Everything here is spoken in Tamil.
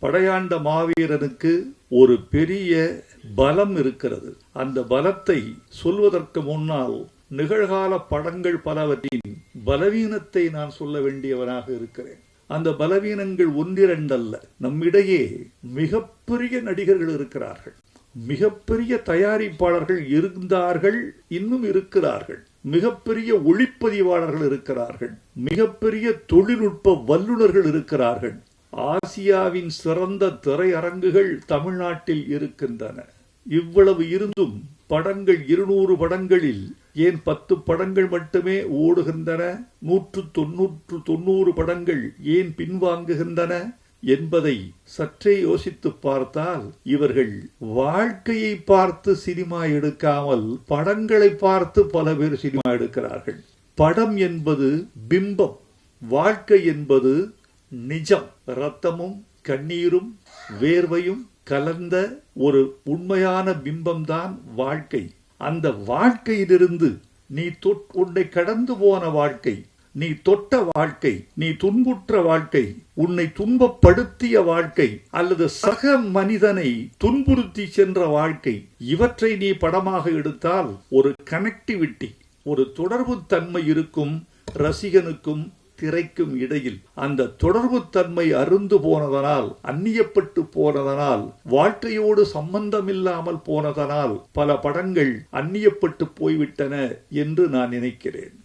படையாண்ட மாவீரனுக்கு ஒரு பெரிய பலம் இருக்கிறது. அந்த பலத்தை சொல்வதற்கு முன்னால் நிகழ்கால படங்கள் பலவற்றின் பலவீனத்தை நான் சொல்ல வேண்டியவனாக இருக்கிறேன். அந்த பலவீனங்கள் ஒன்றிரண்டல்ல. நம்மிடையே மிகப்பெரிய நடிகர்கள் இருக்கிறார்கள், மிகப்பெரிய தயாரிப்பாளர்கள் இருந்தார்கள், இன்னும் இருக்கிறார்கள், மிகப்பெரிய ஒளிப்பதிவாளர்கள் இருக்கிறார்கள், மிகப்பெரிய தொழில்நுட்ப வல்லுநர்கள் இருக்கிறார்கள். ஆசியாவின் சிறந்த திரையரங்குகள் தமிழ்நாட்டில் இருக்கின்றன. இவ்வளவு இருந்தும் படங்கள் 200 படங்களில் ஏன் 10 படங்கள் மட்டுமே ஓடுகின்றன, 190 படங்கள் ஏன் பின்வாங்குகின்றன என்பதை சற்றே யோசித்து பார்த்தால், இவர்கள் வாழ்க்கையை பார்த்து சினிமா எடுக்காமல் படங்களை பார்த்து பல பேர் சினிமா எடுக்கிறார்கள். படம் என்பது பிம்பம், வாழ்க்கை என்பது நிஜம். இரத்தமும் கண்ணீரும் வேர்வையும் கலந்த ஒரு உண்மையான பிம்பம்தான் வாழ்க்கை. அந்த வாழ்க்கையிலிருந்து நீ உன்னை கடந்து போன வாழ்க்கை, நீ தொட்ட வாழ்க்கை, நீ துன்புற்ற வாழ்க்கை, உன்னை துன்பப்படுத்திய வாழ்க்கை, அல்லது சக மனிதனை துன்புறுத்தி சென்ற வாழ்க்கை, இவற்றை நீ படமாக எடுத்தால் ஒரு கனெக்டிவிட்டி, ஒரு தொடர்பு தன்மை இருக்கும் ரசிகனுக்கும் திரைக்கும் இடையில். அந்த தொடர்பு தன்மை அருந்து போனதனால், அந்நியப்பட்டு போனதனால், வாழ்க்கையோடு சம்பந்தமில்லாமல் போனதனால் பல படங்கள் அந்நியப்பட்டு போய்விட்டன என்று நான் நினைக்கிறேன்.